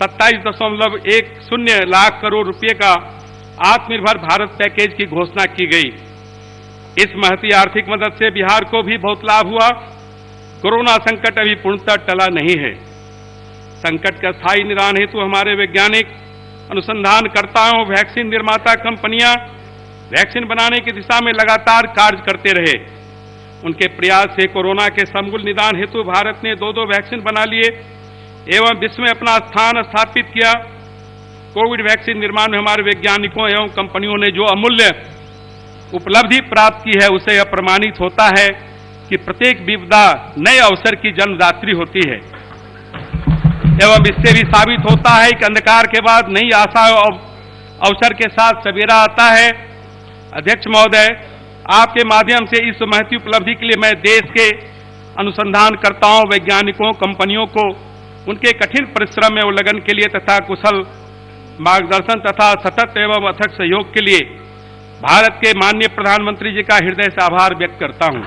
27.10 लाख करोड़ रुपए का आत्मनिर्भर भारत पैकेज की घोषणा की गई। इस महती आर्थिक मदद से बिहार को भी बहुत लाभ हुआ। कोरोना संकट अभी पूर्णतः टला नहीं है। संकट का स्थायी निदान हेतु हमारे वैज्ञानिक, अनुसंधानकर्ताओं, वैक्सीन निर्माता कंपनियां वैक्सीन बनाने की दिशा में लगातार कार्य करते रहे। उनके प्रयास से कोरोना के समूल निदान हेतु भारत ने 2 वैक्सीन बना लिए एवं विश्व में अपना स्थान स्थापित किया। कोविड वैक्सीन निर्माण में हमारे वैज्ञानिकों एवं कंपनियों ने जो अमूल्य उपलब्धि प्राप्त की है, उससे यह प्रमाणित होता है कि प्रत्येक विपदा नए अवसर की जन्मदात्री होती है एवं इससे भी साबित होता है कि अंधकार के बाद नई आशा और अवसर के साथ सवेरा आता है। अध्यक्ष महोदय, आपके माध्यम से इस महती उपलब्धि के लिए मैं देश के अनुसंधानकर्ताओं, वैज्ञानिकों, कंपनियों को उनके कठिन परिश्रम में उल्लंघन के लिए तथा कुशल मार्गदर्शन तथा सतत एवं अथक सहयोग के लिए भारत के माननीय प्रधानमंत्री जी का हृदय से आभार व्यक्त करता हूं।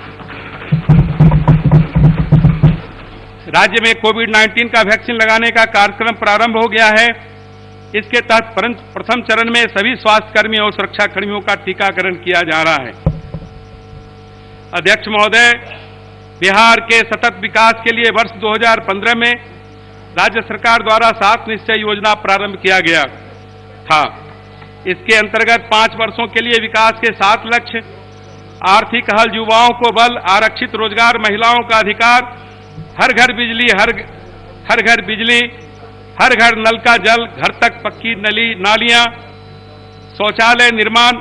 राज्य में कोविड-19 का वैक्सीन लगाने का कार्यक्रम प्रारंभ हो गया है। इसके तहत प्रथम चरण में सभी स्वास्थ्यकर्मियों और सुरक्षाकर्मियों का टीकाकरण किया जा रहा है। अध्यक्ष महोदय, बिहार के सतत विकास के लिए वर्ष 2015 में राज्य सरकार द्वारा 7 निश्चय योजना प्रारंभ किया गया था। इसके अंतर्गत 5 वर्षों के लिए विकास के 7 लक्ष्य: आर्थिक हल, युवाओं को बल, आरक्षित रोजगार, महिलाओं का अधिकार, हर घर बिजली, हर घर नल का जल, घर तक पक्की नालियां, शौचालय निर्माण,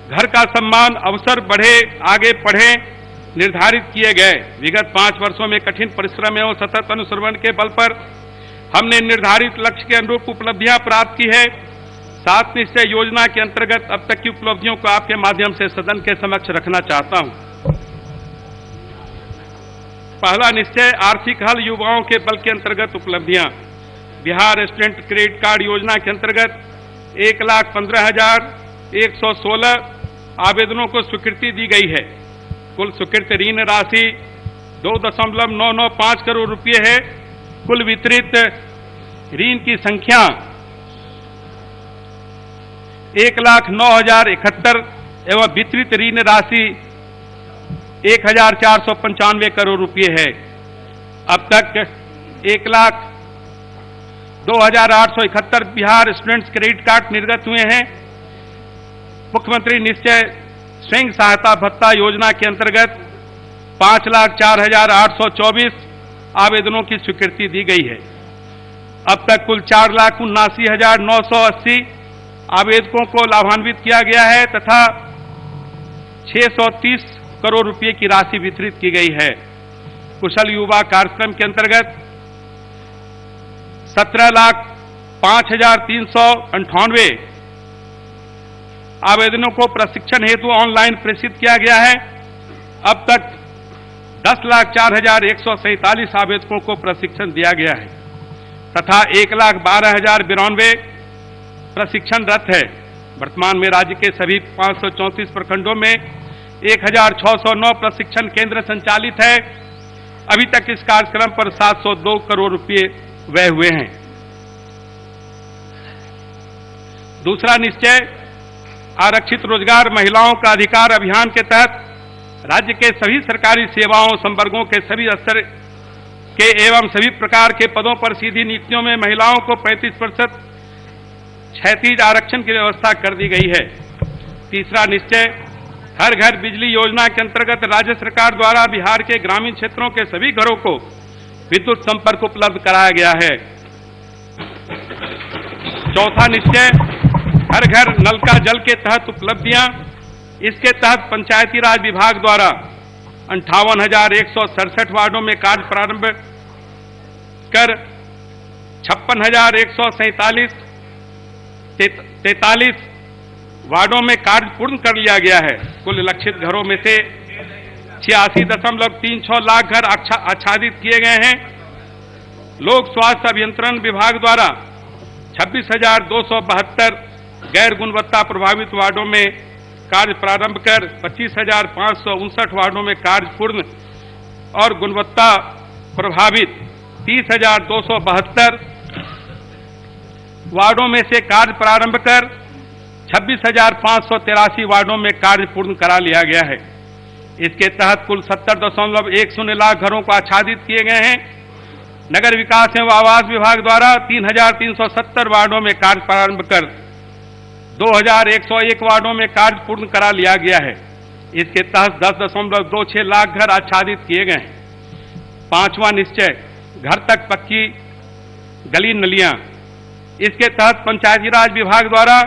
घर का सम्मान, अवसर बढ़े, आगे बढ़े निर्धारित किए गए। विगत 5 वर्षों में कठिन परिश्रम एवं सतत अनुश्रवण के बल पर हमने निर्धारित लक्ष्य के अनुरूप उपलब्धियां प्राप्त की है। 7 निश्चय योजना के अंतर्गत अब तक की उपलब्धियों को आपके माध्यम से सदन के समक्ष रखना चाहता हूं। पहला निश्चय आर्थिक हल, युवाओं के बल के अंतर्गत उपलब्धियां। बिहार स्टूडेंट क्रेडिट कार्ड योजना के अंतर्गत 1,15,116 आवेदनों को स्वीकृति दी गई है। कुल स्वीकृत ऋण राशि 2.995 करोड़ रुपये है। कुल वितरित ऋण की संख्या 1,09,071 एवं वितरित ऋण राशि 1,495 करोड़ रुपये है। अब तक 1,02,871 बिहार स्टूडेंट्स क्रेडिट कार्ड निर्गत हुए हैं। मुख्यमंत्री निश्चय स्वयं सहायता भत्ता योजना के अंतर्गत 5,04,824 आवेदनों की स्वीकृति दी गई है। अब तक कुल 4,79,980 आवेदकों को लाभान्वित किया गया है तथा 630 करोड़ रुपए की राशि वितरित की गई है। कुशल युवा कार्यक्रम के अंतर्गत 17,05,398 आवेदनों को प्रशिक्षण हेतु ऑनलाइन प्रेषित किया गया है। अब तक 10,04,147 आवेदकों को प्रशिक्षण दिया गया है तथा 1,12,092 प्रशिक्षणरत है। वर्तमान में राज्य के सभी 534 प्रखंडों में 1,609 प्रशिक्षण केंद्र संचालित है। अभी तक इस कार्यक्रम पर 702 करोड़ रुपए व्यय हुए हैं। दूसरा निश्चय आरक्षित रोजगार, महिलाओं का अधिकार अभियान के तहत राज्य के सभी सरकारी सेवाओं, संवर्गों के सभी स्तर के एवं सभी प्रकार के पदों पर सीधी नियुक्तियों में महिलाओं को 35% क्षैतिज आरक्षण की व्यवस्था कर दी गई है। तीसरा निश्चय हर घर बिजली योजना के अंतर्गत राज्य सरकार द्वारा बिहार के ग्रामीण क्षेत्रों के सभी घरों को विद्युत संपर्क उपलब्ध कराया गया है। चौथा निश्चय हर घर नल का जल के तहत उपलब्धियां। इसके तहत पंचायती राज विभाग द्वारा 58,167 वार्डों में कार्य प्रारंभ कर 56,143 वार्डों में कार्य पूर्ण कर लिया गया है। कुल लक्षित घरों में से 86.36 लाख घर आच्छादित किए गए हैं। लोक स्वास्थ्य अभियंत्रण विभाग द्वारा 26,272 गैर गुणवत्ता प्रभावित वार्डों में कार्य प्रारंभ कर 25,559 वार्डों में कार्य पूर्ण और गुणवत्ता प्रभावित 30,272 वार्डों में से कार्य प्रारंभ कर 26,583 वार्डों में कार्य पूर्ण करा लिया गया है। इसके तहत कुल 70.10 लाख घरों को आच्छादित किए गए हैं। नगर विकास एवं आवास विभाग द्वारा 3,370 वार्डों में कार्य प्रारंभ कर 2,101 वार्डों में कार्य पूर्ण करा लिया गया है। इसके तहत 10.26 लाख घर आच्छादित किए गए हैं। पांचवा निश्चय, घर तक पक्की गली नलियां। इसके तहत पंचायती राज विभाग द्वारा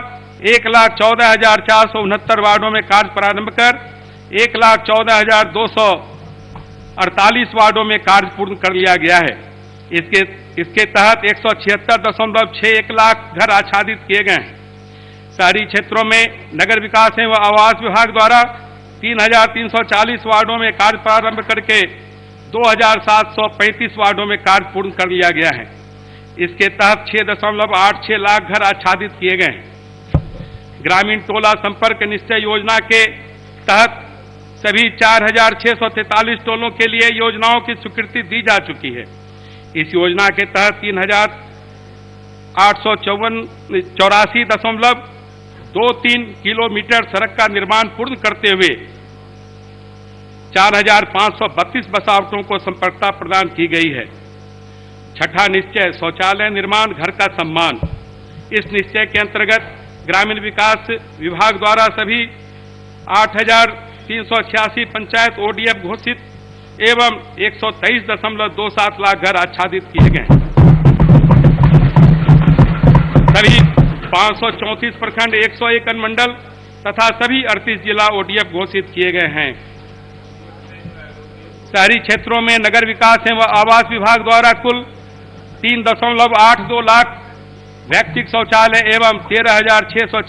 1,14,469 वार्डों में कार्य प्रारंभ कर 1,14,248 वार्डों में कार्य पूर्ण कर लिया गया है। इसके तहत 176.61 लाख घर आच्छादित किए गए हैं। शहरी क्षेत्रों में नगर विकास एवं आवास विभाग द्वारा 3,340 वार्डों में कार्य प्रारंभ करके 2,735 वार्डों में कार्य पूर्ण कर लिया गया है। इसके तहत 6.86 लाख घर आच्छादित किए गए हैं। ग्रामीण टोला संपर्क निश्चय योजना के तहत सभी 4,643 टोलों के लिए योजनाओं की स्वीकृति दी जा चुकी है। इस योजना के तहत 3,884.23 किलोमीटर सड़क का निर्माण पूर्ण करते हुए 4,532 बसावटों को संपर्कता प्रदान की गई है। छठा निश्चय, शौचालय निर्माण घर का सम्मान। इस निश्चय के अंतर्गत ग्रामीण विकास विभाग द्वारा सभी 8,386 पंचायत ODF घोषित एवं 123.27 लाख घर आच्छादित किए गए हैं। सभी 534 प्रखंड, 101 अनुमंडल तथा सभी 38 जिला ODF घोषित किए गए हैं। शहरी क्षेत्रों में नगर विकास एवं आवास विभाग द्वारा कुल 3.82 लाख व्यक्तिगत शौचालय एवं 13,600